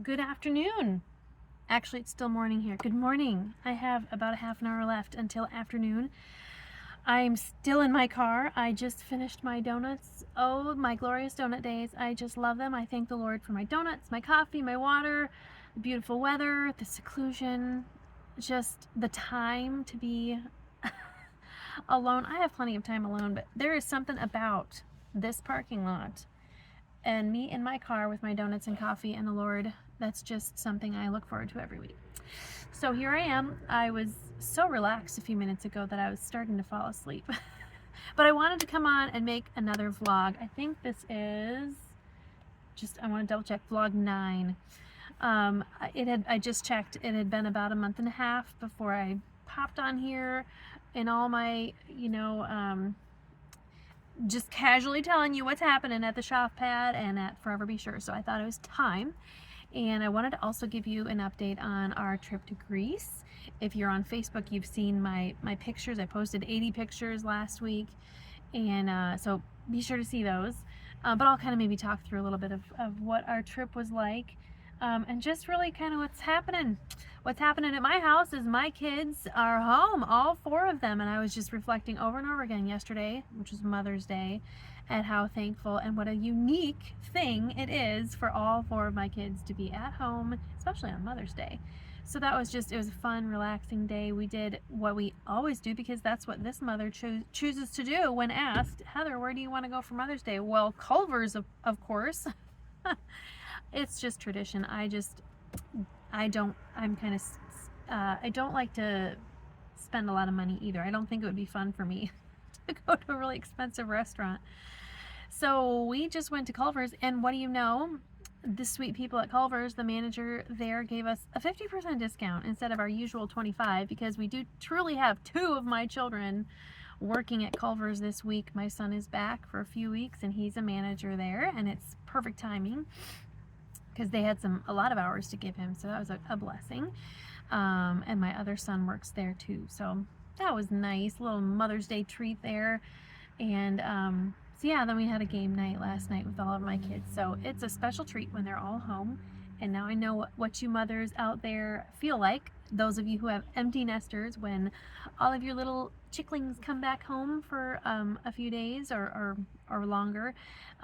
Good afternoon. Actually, it's still morning here. Good morning. I have about a half an hour left until afternoon. I'm still in my car. I just finished my donuts. Oh, my glorious donut days. I just love them. I thank the Lord for my donuts, my coffee, my water, the beautiful weather, the seclusion, just the time to be alone. I have plenty of time alone, but there is something about this parking lot and me in my car with my donuts and coffee and the Lord. That's just something I look forward to every week. So here I am. I was so relaxed a few minutes ago that I was starting to fall asleep. But I wanted to come on and make another vlog. I think this is I want to double check, vlog 9. I just checked, it had been about a month and a half before I popped on here in all my, just casually telling you what's happening at the shop pad and at Forever Be Sure. So I thought it was time. And I wanted to also give you an update on our trip to Greece. If you're on Facebook, you've seen my pictures. I posted 80 pictures last week. And so be sure to see those. But I'll kind of maybe talk through a little bit of what our trip was like. And just really kind of what's happening. What's happening at my house is my kids are home, all 4 of them. And I was just reflecting over and over again yesterday, which was Mother's Day, at how thankful and what a unique thing it is for all 4 of my kids to be at home, especially on Mother's Day. So that was it was a fun, relaxing day. We did what we always do because that's what this mother chooses to do when asked, Heather, where do you want to go for Mother's Day? Well, Culver's, of course. It's just tradition. I don't like to spend a lot of money either. I don't think it would be fun for me to go to a really expensive restaurant. So we just went to Culver's, and what do you know? The sweet people at Culver's, the manager there, gave us a 50% discount instead of our usual 25%, because we do truly have 2 of my children working at Culver's this week. My son is back for a few weeks and he's a manager there, and it's perfect timing because they had a lot of hours to give him, so that was a blessing. And my other son works there too, so that was nice. A little Mother's Day treat there. And so yeah, then we had a game night last night with all of my kids, so it's a special treat when they're all home. And now I know what you mothers out there feel like, those of you who have empty nesters, when all of your little chicklings come back home for a few days or longer.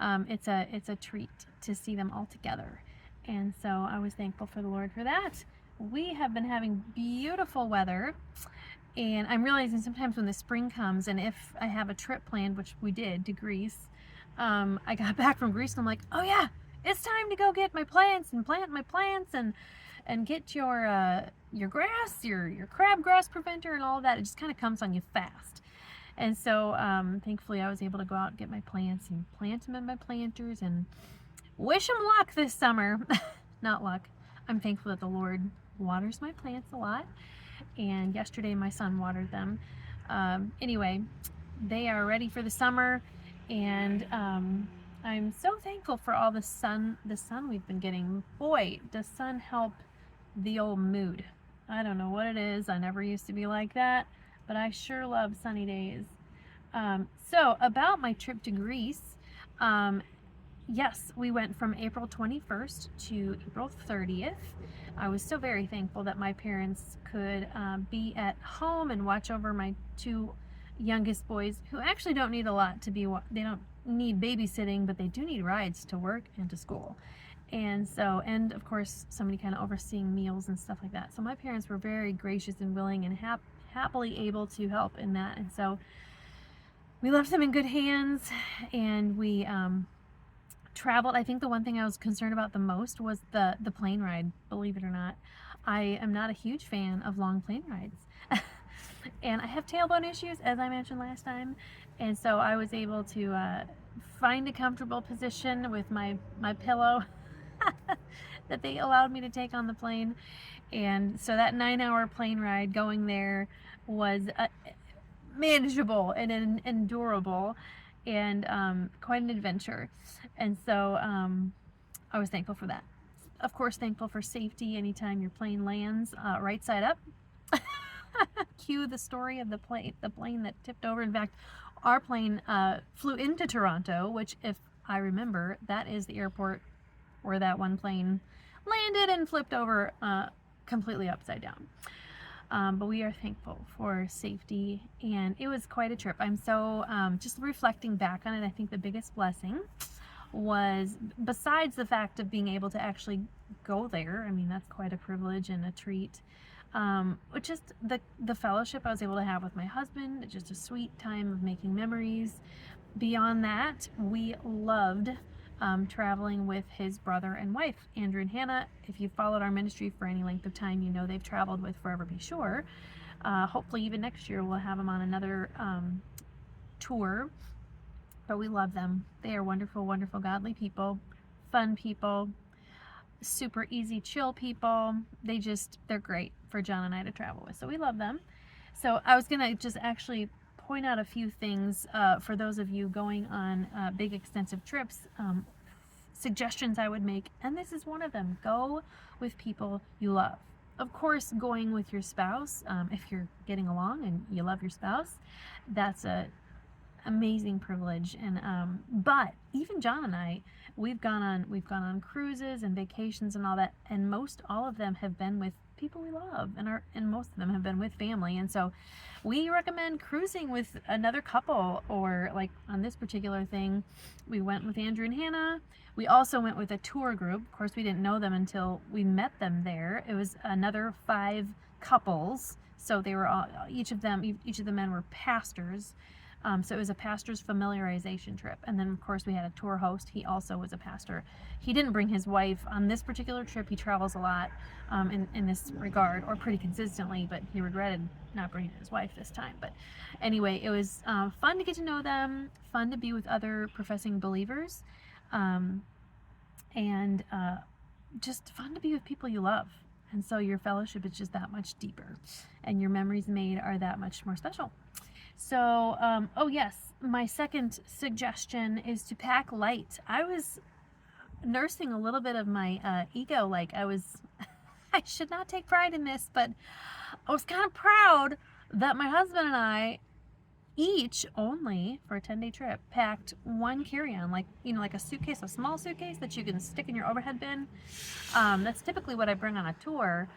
It's a treat to see them all together. And so I was thankful for the Lord for that. We have been having beautiful weather, and I'm realizing sometimes when the spring comes, and if I have a trip planned, which we did, to Greece, I got back from Greece and I'm like, oh yeah, it's time to go get my plants and plant my plants and get your grass, your crabgrass preventer and all of that. It just kind of comes on you fast. And so thankfully I was able to go out and get my plants and plant them in my planters and wish them luck this summer. Not luck. I'm thankful that the Lord waters my plants a lot. And yesterday my son watered them. Anyway, they are ready for the summer, and I'm so thankful for all the sun we've been getting. Boy, does sun help the old mood. I don't know what it is. I never used to be like that, but I sure love sunny days. So about my trip to Greece, yes, we went from April 21st to April 30th. I was so very thankful that my parents could be at home and watch over my 2 youngest boys, who actually don't need a lot they don't need babysitting, but they do need rides to work and to school. And so, and of course, somebody kind of overseeing meals and stuff like that. So my parents were very gracious and willing and happily able to help in that. And so we left them in good hands, and we traveled. I think the one thing I was concerned about the most was the plane ride, believe it or not. I am not a huge fan of long plane rides. And I have tailbone issues, as I mentioned last time. And so I was able to find a comfortable position with my pillow that they allowed me to take on the plane. And so that 9-hour plane ride going there was manageable and endurable, and quite an adventure. And so I was thankful for that. Of course, thankful for safety anytime your plane lands right side up. Cue the story of the plane that tipped over. In fact, our plane flew into Toronto, which, if I remember, that is the airport where that one plane landed and flipped over completely upside down. But we are thankful for safety, and it was quite a trip. I'm so, just reflecting back on it, I think the biggest blessing was, besides the fact of being able to actually go there, I mean, that's quite a privilege and a treat, but just the fellowship I was able to have with my husband, just a sweet time of making memories. Beyond that, we loved traveling with his brother and wife, Andrew and Hannah. If you've followed our ministry for any length of time, you know they've traveled with Forever Be Sure. Hopefully even next year we'll have them on another tour. But we love them. They are wonderful, wonderful, godly people, fun people, super easy, chill people. They're great for John and I to travel with. So we love them. So I was going to just actually point out a few things for those of you going on big, extensive trips, suggestions I would make. And this is one of them. Go with people you love. Of course, going with your spouse, if you're getting along and you love your spouse, that's a amazing privilege. And but even John and I, we've gone on cruises and vacations and all that, and most all of them have been with people we love, and most of them have been with family. And so we recommend cruising with another couple, or like on this particular thing, we went with Andrew and Hannah. We also went with a tour group. Of course, we didn't know them until we met them there. It was another 5 couples. So they were all, each of the men were pastors. So it was a pastor's familiarization trip. And then, of course, we had a tour host. He also was a pastor. He didn't bring his wife on this particular trip. He travels a lot in this regard, or pretty consistently, but he regretted not bringing his wife this time. But anyway, it was fun to get to know them, fun to be with other professing believers, and just fun to be with people you love. And so your fellowship is just that much deeper, and your memories made are that much more special. So, oh yes, my second suggestion is to pack light. I was nursing a little bit of my ego, like I should not take pride in this, but I was kind of proud that my husband and I each, only for a 10-day trip, packed one carry-on, like a suitcase, a small suitcase that you can stick in your overhead bin. That's typically what I bring on a tour.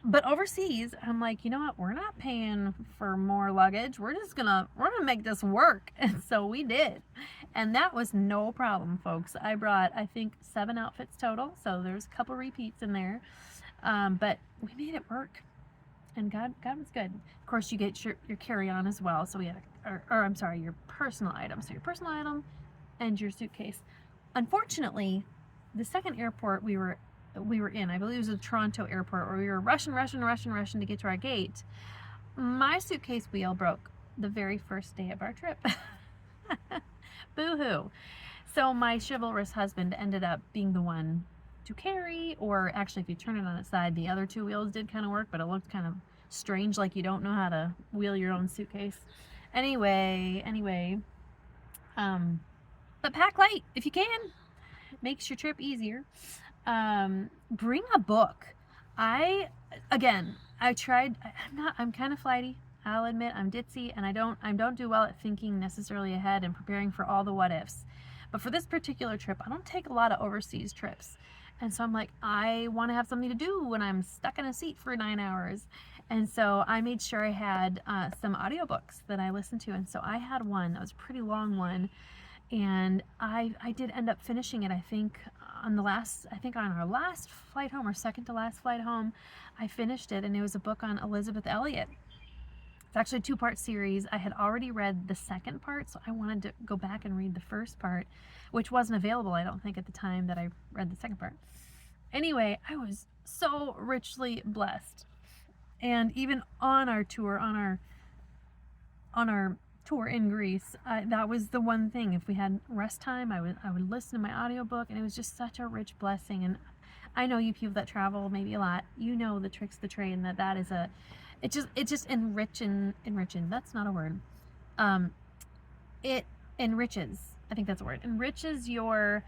But overseas, I'm like, you know what? We're not paying for more luggage. We're gonna make this work. And so we did. And that was no problem, folks. I brought, I think, 7 outfits total. So there's a couple repeats in there. But we made it work. And God was good. Of course, you get your carry-on as well. So we had, your personal item. So your personal item and your suitcase. Unfortunately, the second airport we were in, I believe it was a Toronto airport, where we were rushing to get to our gate. My suitcase wheel broke the very first day of our trip. Boo-hoo. So my chivalrous husband ended up being the one to carry, or actually if you turn it on its side, the other 2 wheels did kind of work, but it looked kind of strange, like you don't know how to wheel your own suitcase. Anyway, but pack light if you can. Makes your trip easier. Bring a book. I tried. I'm kind of flighty. I'll admit I'm ditzy, and I don't do well at thinking necessarily ahead and preparing for all the what ifs. But for this particular trip, I don't take a lot of overseas trips. And so I'm like, I want to have something to do when I'm stuck in a seat for 9 hours. And so I made sure I had some audiobooks that I listened to. And so I had one that was a pretty long one. And I did end up finishing it, I think on our last flight home, or second to last flight home, I finished it. And it was a book on Elizabeth Elliot. It's actually a 2-part series. I had already read the second part, so I wanted to go back and read the first part, which wasn't available, I don't think, at the time that I read the second part. Anyway, I was so richly blessed. And even on our tour, on our tour in Greece, that was the one thing. If we had rest time, I would listen to my audiobook, and it was just such a rich blessing. And I know you people that travel maybe a lot, you know the tricks of the trade, and that is it just enriching. That's not a word. It enriches. I think that's a word. Enriches your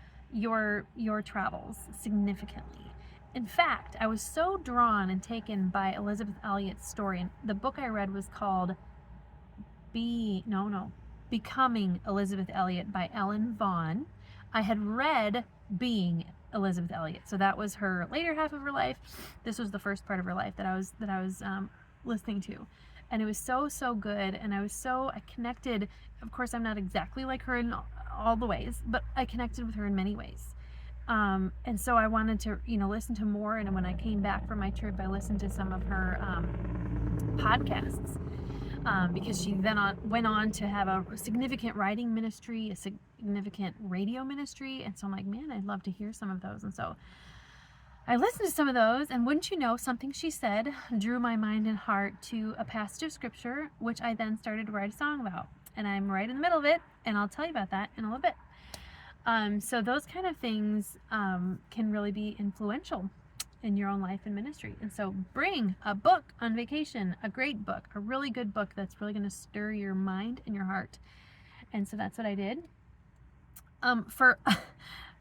travels significantly. In fact, I was so drawn and taken by Elizabeth Elliot's story, and the book I read was called Becoming Elizabeth Elliot by Ellen Vaughn. I had read being Elizabeth Elliot. So that was her later half of her life. This was the first part of her life that I was listening to, and it was so good. And I connected. Of course, I'm not exactly like her in all the ways, but I connected with her in many ways. And so I wanted to, listen to more. And when I came back from my trip, I listened to some of her podcasts, because she then went on to have a significant writing ministry, a significant radio ministry. And so I'm like, man, I'd love to hear some of those. And so I listened to some of those, and wouldn't you know, something she said drew my mind and heart to a passage of scripture, which I then started to write a song about. And I'm right in the middle of it, and I'll tell you about that in a little bit. So those kind of things can really be influential in your own life and ministry. And so bring a book on vacation, a great book, a really good book that's really going to stir your mind and your heart. And so that's what I did. For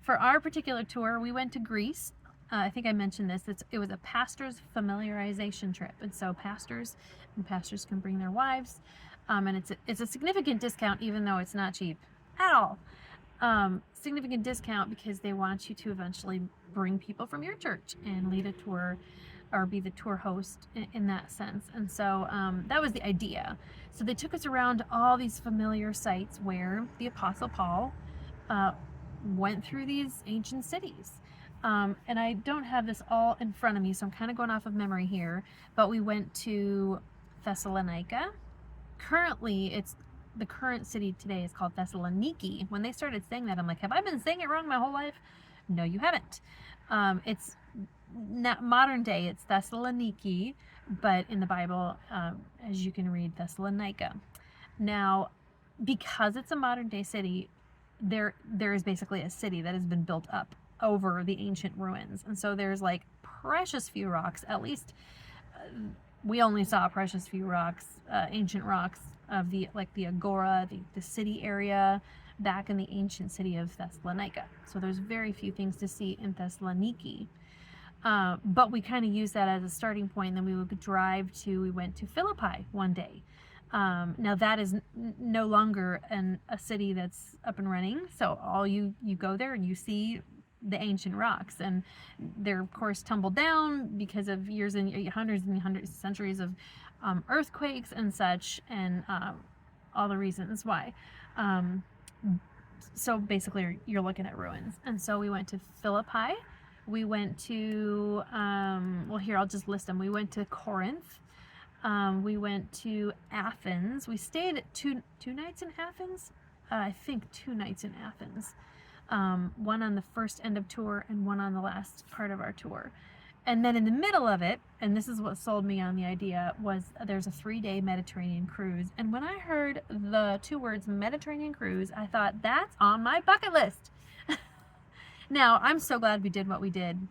our particular tour, we went to Greece. I think I mentioned this. It was a pastor's familiarization trip. And so pastors can bring their wives. And it's a significant discount, even though it's not cheap at all. Significant discount because they want you to eventually bring people from your church and lead a tour or be the tour host in that sense. And so that was the idea. So they took us around all these familiar sites where the Apostle Paul went through these ancient cities. And I don't have this all in front of me, so I'm kind of going off of memory here. But we went to Thessalonica. Currently, the current city today is called Thessaloniki. When they started saying that, I'm like, have I been saying it wrong my whole life? No, you haven't. It's not modern day, it's Thessaloniki, but in the Bible, as you can read, Thessalonica. Now, because it's a modern day city, there is basically a city that has been built up over the ancient ruins. And so there's like precious few rocks, at least we only saw precious few rocks, ancient rocks of the agora, the city area back in the ancient city of Thessalonica. So there's very few things to see in Thessaloniki. But we kind of used that as a starting point. Then we went to Philippi one day. Now that is no longer a city that's up and running. So all you go there and you see the ancient rocks, and they're of course tumbled down because of years and hundreds of centuries of earthquakes and such, and all the reasons why. So basically you're looking at ruins. And so we went to Philippi. We went to, here, I'll just list them. We went to Corinth. We went to Athens. We stayed two nights in Athens. I think 2 nights in Athens. One on the first end of tour and one on the last part of our tour. And then in the middle of it, and this is what sold me on the idea, was there's a 3-day Mediterranean cruise. And when I heard the 2 words Mediterranean cruise, I thought, that's on my bucket list. Now, I'm so glad we did what we did.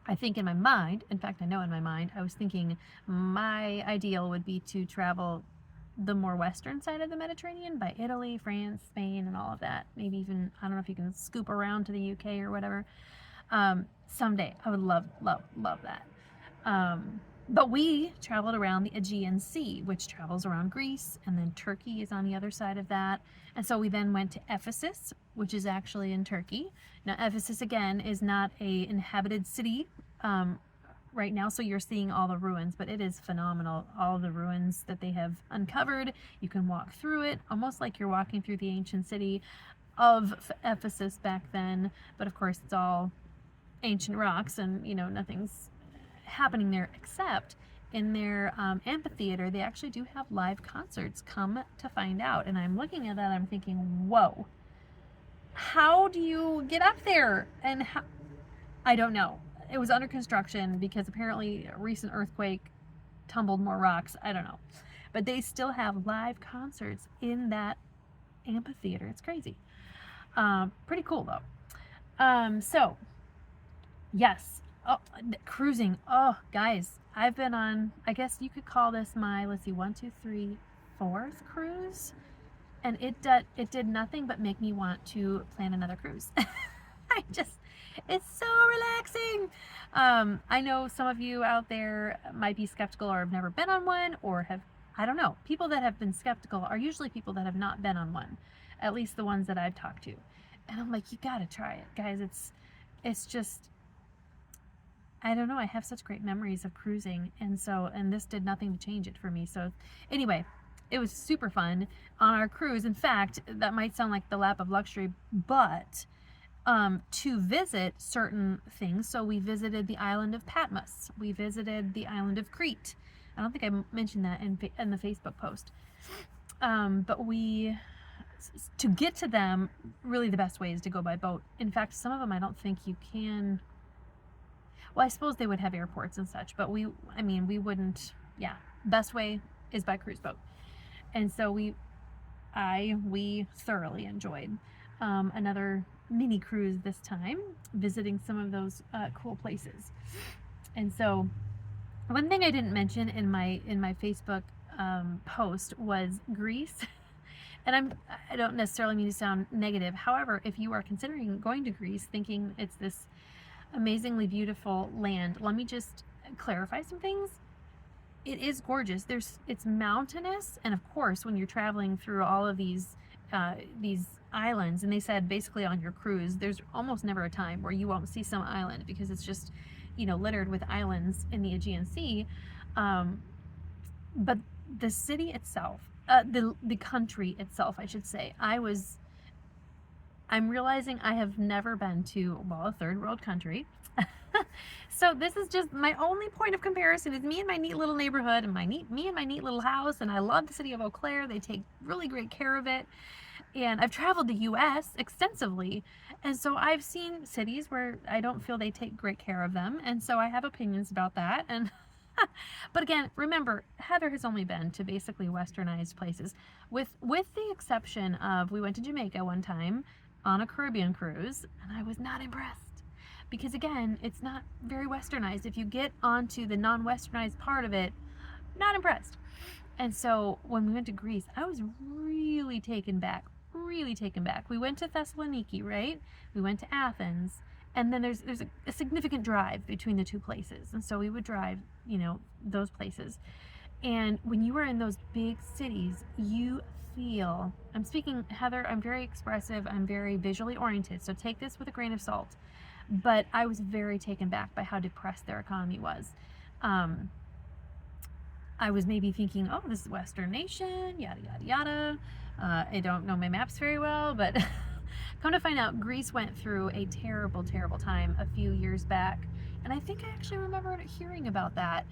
I think in my mind, in fact, I know in my mind, I was thinking my ideal would be to travel the more western side of the Mediterranean by Italy, France, Spain, and all of that. Maybe even, I don't know if you can scoop around to the UK or whatever. Someday, I would love that. But we traveled around the Aegean Sea, which travels around Greece, and then Turkey is on the other side of that. And so we then went to Ephesus, which is actually in Turkey. Now, Ephesus, again, is not an inhabited city right now, so you're seeing all the ruins, but it is phenomenal. All the ruins that they have uncovered, you can walk through it, almost like you're walking through the ancient city of Ephesus back then. But of course, it's all ancient rocks, and nothing's happening there, except in their amphitheater they actually do have live concerts, come to find out. And I'm looking at that, I'm thinking, whoa, how do you get up there? And I don't know. It was under construction because apparently a recent earthquake tumbled more rocks. I don't know, but they still have live concerts in that amphitheater. It's crazy. Pretty cool though. So yes. Oh, cruising. Oh, guys, I've been on, I guess you could call this my, let's see, 1, 2, 3, 4th cruise. And it did nothing but make me want to plan another cruise. It's so relaxing. I know some of you out there might be skeptical or have never been on one, or I don't know. People that have been skeptical are usually people that have not been on one, at least the ones that I've talked to. And I'm like, you gotta try it, guys. It's just, I don't know. I have such great memories of cruising, and this did nothing to change it for me. So anyway, it was super fun on our cruise. In fact, that might sound like the lap of luxury, but to visit certain things. So we visited the island of Patmos. We visited the island of Crete. I don't think I mentioned that in the Facebook post. But to get to them, really the best way is to go by boat. In fact, some of them I don't think you can. Well, I suppose they would have airports and such, but we wouldn't. Yeah, best way is by cruise boat. And so we thoroughly enjoyed another mini cruise this time, visiting some of those cool places. And so one thing I didn't mention in my Facebook post was Greece. And I don't necessarily mean to sound negative. However, if you are considering going to Greece thinking it's this amazingly beautiful land, let me just clarify some things. It is gorgeous. It's mountainous, and of course, when you're traveling through all of these islands, and they said basically on your cruise, there's almost never a time where you won't see some island, because it's just, littered with islands in the Aegean Sea. But the city itself, the country itself, I should say, I'm realizing I have never been to, a third world country. So this is just my only point of comparison is me and my neat little neighborhood and me and my neat little house. And I love the city of Eau Claire. They take really great care of it. And I've traveled the US extensively. And so I've seen cities where I don't feel they take great care of them. And so I have opinions about that. And but again, remember, Heather has only been to basically westernized places, with the exception of, we went to Jamaica one time on a Caribbean cruise, and I was not impressed. Because again, it's not very westernized. If you get onto the non-westernized part of it, not impressed. And so when we went to Greece, I was really taken back. We went to Thessaloniki, right? We went to Athens. And then there's a significant drive between the two places. And so we would drive, those places. And when you are in those big cities, you feel, I'm speaking, Heather, I'm very expressive. I'm very visually oriented. So take this with a grain of salt. But I was very taken back by how depressed their economy was. I was maybe thinking, oh, this is a Western nation, yada, yada, yada. I don't know my maps very well, but come to find out, Greece went through a terrible, terrible time a few years back. And I think I actually remember hearing about that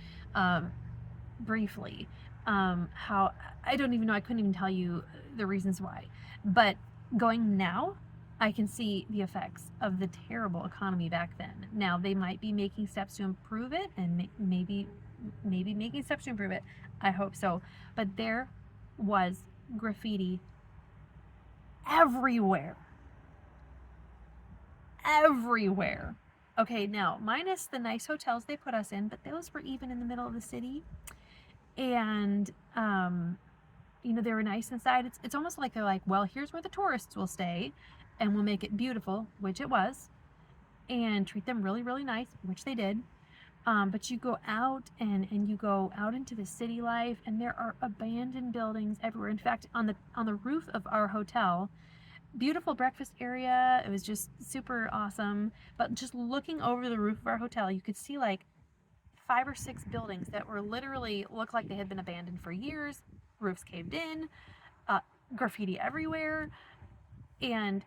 briefly. How, I don't even know, I couldn't even tell you the reasons why. But going now, I can see the effects of the terrible economy back then. Now, they might be making steps to improve it, and maybe making steps to improve it. I hope so. But there was graffiti everywhere. Okay, now, minus the nice hotels they put us in, but those were even in the middle of the city. And, they were nice inside. It's almost like they're like, well, here's where the tourists will stay, and we'll make it beautiful, which it was, and treat them really, really nice, which they did. But you go out and you go out into the city life, and there are abandoned buildings everywhere. In fact, on the roof of our hotel, beautiful breakfast area. It was just super awesome. But just looking over the roof of our hotel, you could see like 5 or 6 buildings that were literally looked like they had been abandoned for years. Roofs caved in, graffiti everywhere, and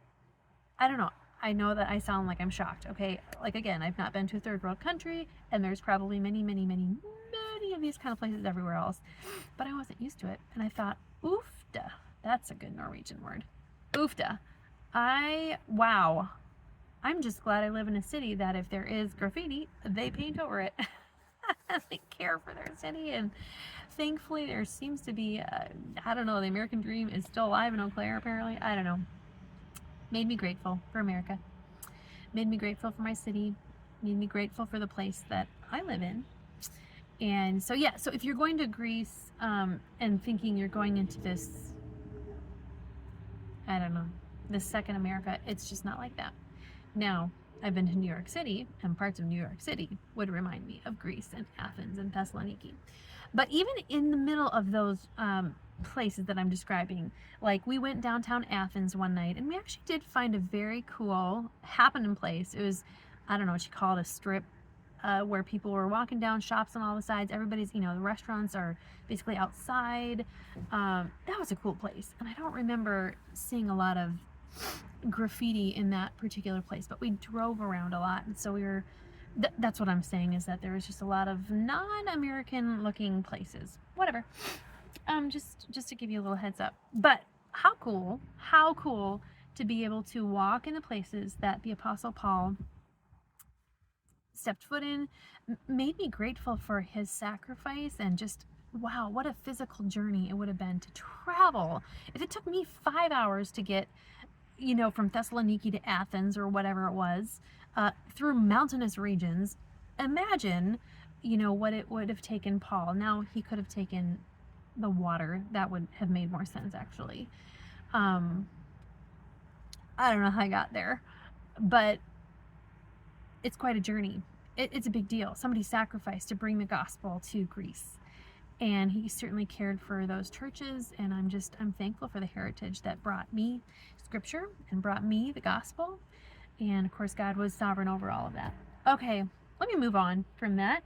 I don't know. I know that I sound like I'm shocked, okay? Like, again, I've not been to a third world country, and there's probably many, many, many, many of these kind of places everywhere else, but I wasn't used to it, and I thought, oofda. That's a good Norwegian word. Oofda. Wow. I'm just glad I live in a city that if there is graffiti, they paint over it. They care for their city, and thankfully there seems to be, I don't know, the American dream is still alive in Eau Claire, apparently. I don't know. Made me grateful for America. Made me grateful for my city. Made me grateful for the place that I live in. And so, yeah, so if you're going to Greece and thinking you're going into this, I don't know, this second America, it's just not like that. Now, I've been to New York City, and parts of New York City would remind me of Greece and Athens and Thessaloniki. But even in the middle of those places that I'm describing. Like, we went downtown Athens one night, and we actually did find a very cool happening place. It was, I don't know what you call it, a strip, where people were walking down, shops on all the sides. Everybody's, the restaurants are basically outside. That was a cool place. And I don't remember seeing a lot of graffiti in that particular place, but we drove around a lot. And so we were, that's what I'm saying, is that there was just a lot of non-American looking places. Whatever. Just to give you a little heads up. But how cool to be able to walk in the places that the Apostle Paul stepped foot in. Made me grateful for his sacrifice, and just, wow, what a physical journey it would have been to travel. If it took me 5 hours to get, from Thessaloniki to Athens or whatever it was, through mountainous regions, imagine, what it would have taken Paul. Now, he could have taken the water. That would have made more sense, actually. I don't know how I got there, but it's quite a journey. It's a big deal. Somebody sacrificed to bring the gospel to Greece, and he certainly cared for those churches, and I'm thankful for the heritage that brought me scripture and brought me the gospel, and of course God was sovereign over all of that. Okay, let me move on from that.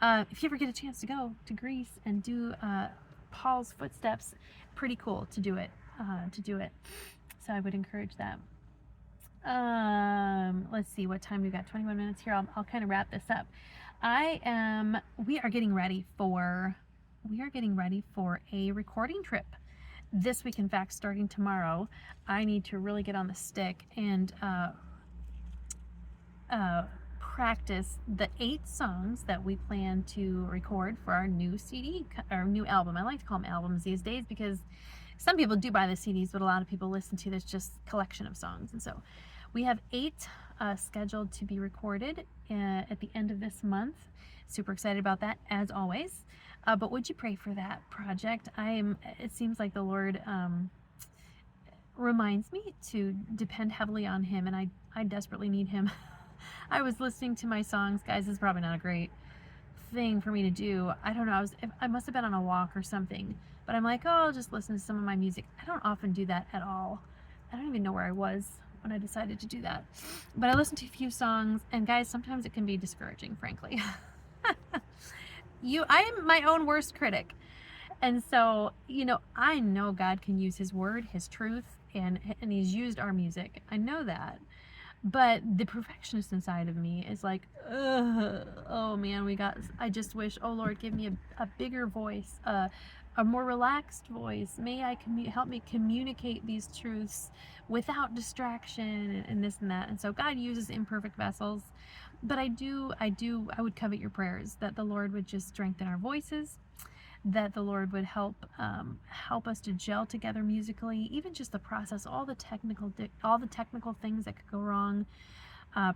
If you ever get a chance to go to Greece and do Paul's footsteps, pretty cool to do it. So I would encourage that. Let's see, what time we got? 21 minutes here. I'll kind of wrap this up. We are getting ready for a recording trip this week. In fact, starting tomorrow, I need to really get on the stick and practice the 8 songs that we plan to record for our new CD, our new album. I like to call them albums these days because some people do buy the CDs, but a lot of people listen to this just collection of songs. And so we have 8 scheduled to be recorded at the end of this month. Super excited about that, as always. But would you pray for that project? It seems like the Lord reminds me to depend heavily on Him, and I desperately need Him. I was listening to my songs. Guys, this is probably not a great thing for me to do. I don't know. I must have been on a walk or something. But I'm like, oh, I'll just listen to some of my music. I don't often do that at all. I don't even know where I was when I decided to do that. But I listened to a few songs, and guys, sometimes it can be discouraging, frankly. I am my own worst critic. And so, I know God can use His word, His truth, and He's used our music. I know that. But the perfectionist inside of me is like, ugh, oh man, I just wish, oh Lord, give me a bigger voice, a more relaxed voice. May I help me communicate these truths without distraction and this and that. And so God uses imperfect vessels. But I would covet your prayers that the Lord would just strengthen our voices, that the Lord would help us to gel together musically, even just the process, all the technical things that could go wrong,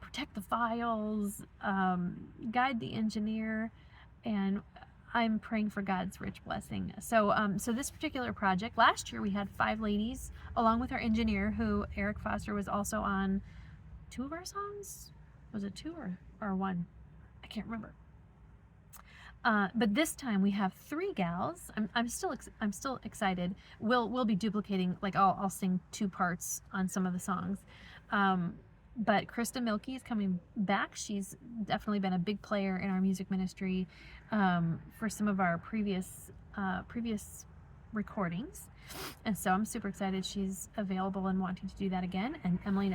protect the files, guide the engineer, and I'm praying for God's rich blessing. So this particular project, last year we had 5 ladies, along with our engineer, who Eric Foster was also on 2 of our songs. Was it 2 or 1? I can't remember. But this time we have 3 gals. I'm still excited. We'll be duplicating, like I'll sing 2 parts on some of the songs. But Krista Milkey is coming back. She's definitely been a big player in our music ministry for some of our previous recordings. And so I'm super excited she's available and wanting to do that again. And Emily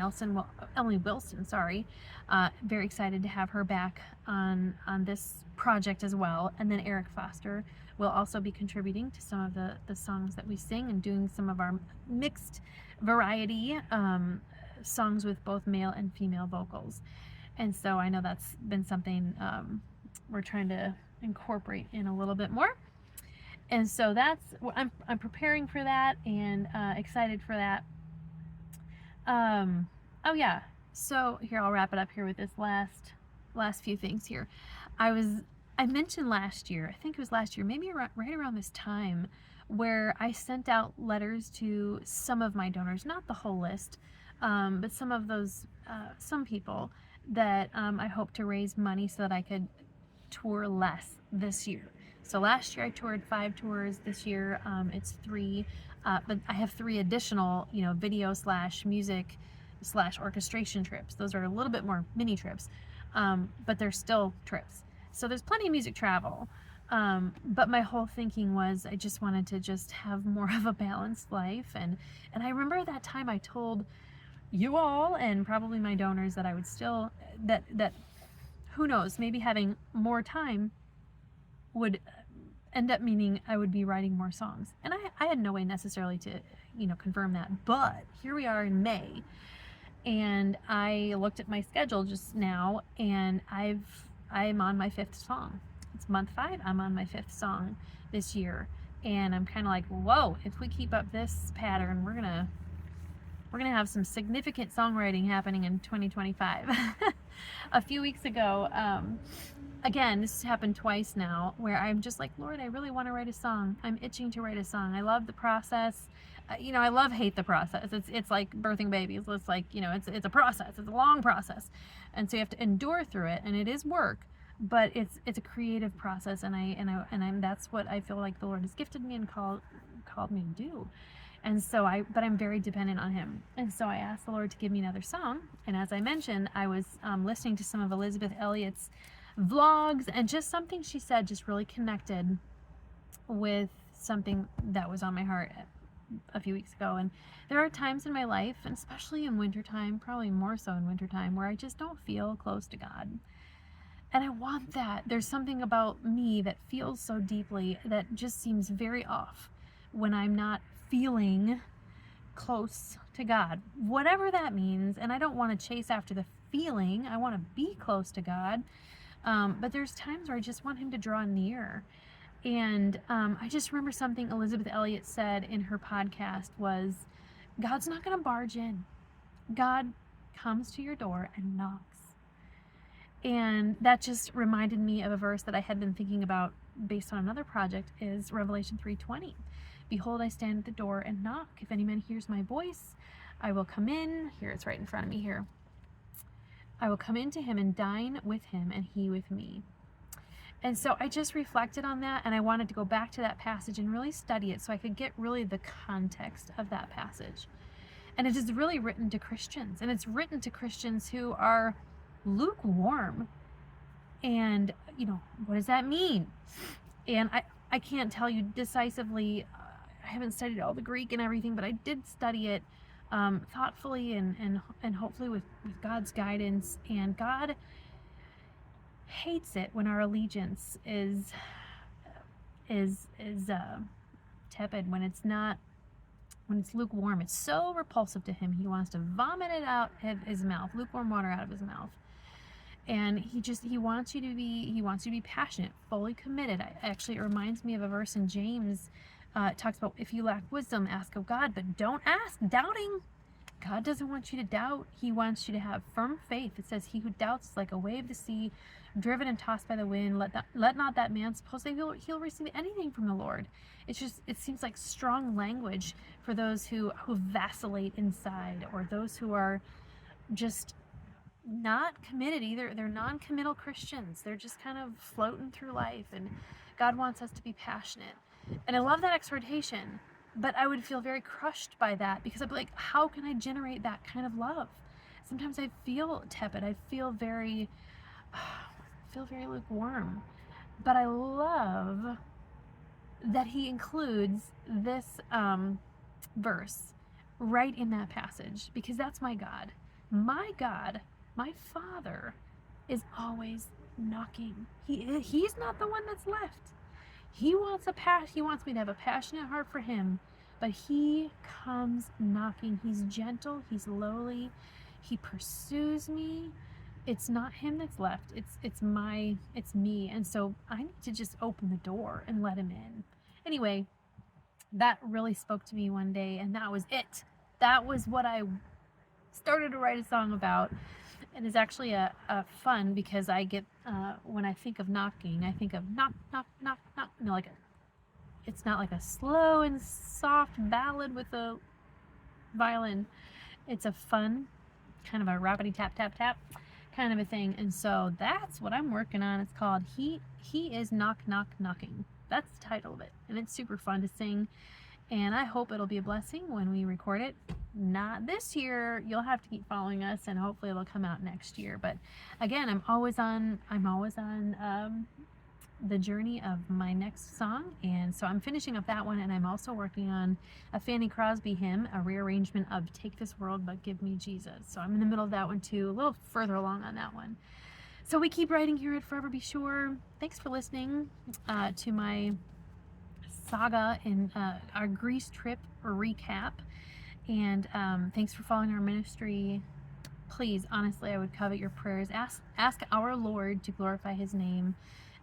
Wilson, very excited to have her back on this project as well. And then Eric Foster will also be contributing to some of the songs that we sing and doing some of our mixed variety songs with both male and female vocals. And so I know that's been something we're trying to incorporate in a little bit more. And so I'm preparing for that and excited for that. Oh yeah. So here, I'll wrap it up here with this last few things here. I mentioned last year, I think it was last year, maybe right around this time, where I sent out letters to some of my donors, not the whole list, but some people that I hope to raise money so that I could tour less this year. So last year I toured 5 tours. This year it's 3, but I have 3 additional, video / music / orchestration trips. Those are a little bit more mini trips, but they're still trips. So there's plenty of music travel. But my whole thinking was I just wanted to just have more of a balanced life. And I remember that time I told you all and probably my donors that I would still, that who knows, maybe having more time would end up meaning I would be writing more songs. And I had no way necessarily to, confirm that. But here we are in May, and I looked at my schedule just now, and I'm on my 5th song. It's month 5. I'm on my 5th song this year, and I'm kind of like, whoa! If we keep up this pattern, we're gonna have some significant songwriting happening in 2025. A few weeks ago, again, this has happened twice now, where I'm just like, Lord, I really want to write a song. I'm itching to write a song. I love the process. I hate the process. It's like birthing babies. It's like, it's a process. It's a long process. And so you have to endure through it, and it is work, but it's a creative process, and I'm that's what I feel like the Lord has gifted me and called me to do. And so but I'm very dependent on him. And so I asked the Lord to give me another song. And as I mentioned, I was listening to some of Elizabeth Elliott's vlogs, and just something she said just really connected with something that was on my heart a few weeks ago. And there are times in my life, and especially in wintertime, probably more so in wintertime, where I just don't feel close to God. And I want that. There's something about me that feels so deeply that just seems very off when I'm not feeling close to God, whatever that means. And I don't want to chase after the feeling. I want to be close to God. But there's times where I just want him to draw near. And I just remember something Elizabeth Elliott said in her podcast was, God's not going to barge in. God comes to your door and knocks. And that just reminded me of a verse that I had been thinking about based on another project, is Revelation 3:20. Behold, I stand at the door and knock. If any man hears my voice, I will come in. Here, it's right in front of me here. I will come into him and dine with him, and he with me. And so I just reflected on that, and I wanted to go back to that passage and really study it so I could get really the context of that passage. And it is really written to Christians, and it's written to Christians who are lukewarm. And, what does that mean? And I can't tell you decisively. I haven't studied all the Greek and everything, but I did study it thoughtfully and hopefully with God's guidance. And God hates it when our allegiance is tepid, when it's lukewarm. It's so repulsive to him. He wants to vomit it out of his mouth, lukewarm water out of his mouth. And he wants you to be passionate, fully committed. Actually, it reminds me of a verse in James. It talks about, if you lack wisdom, ask of God, but don't ask doubting. God doesn't want you to doubt. He wants you to have firm faith. It says, he who doubts is like a wave of the sea, driven and tossed by the wind. Let not that man suppose that he'll receive anything from the Lord. It seems like strong language for those who vacillate inside, or those who are just not committed either. They're non-committal Christians. They're just kind of floating through life, and God wants us to be passionate. And I love that exhortation, but I would feel very crushed by that, because I'd be like, how can I generate that kind of love? Sometimes I feel tepid. I feel very lukewarm. But I love that he includes this verse right in that passage, because that's my God. My God, my Father, is always knocking. He's not the one that's left. He wants me to have a passionate heart for him, but he comes knocking. He's gentle, he's lowly, he pursues me. It's not him that's left. It's me. And so I need to just open the door and let him in. Anyway, that really spoke to me one day, and that was it. That was what I started to write a song about. And it's actually a fun, because I get when I think of knocking, I think of knock, knock, knock, knock. It's not like a slow and soft ballad with a violin. It's a fun kind of a rapidy tap, tap, tap kind of a thing. And so that's what I'm working on. It's called He Is Knock, Knock, Knocking. That's the title of it, and it's super fun to sing, and I hope it'll be a blessing when we record it. Not this year. You'll have to keep following us, and hopefully it'll come out next year. But again, I'm always on the journey of my next song, and so I'm finishing up that one, and I'm also working on a Fanny Crosby hymn, a rearrangement of Take This World But Give Me Jesus. So I'm in the middle of that one too, a little further along on that one. So we keep writing here at Forever Be Sure. Thanks for listening to my saga and our Greece trip recap, and thanks for following our ministry. Please, honestly, I would covet your prayers. Ask our Lord to glorify his name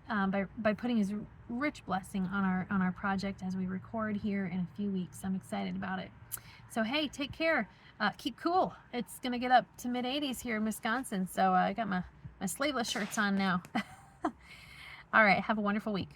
by putting his rich blessing on our project as we record here in a few weeks. I'm excited about it. So hey, take care. Keep cool. It's gonna get up to mid-80s here in Wisconsin, so I got my sleeveless shirts on now. All right, have a wonderful week.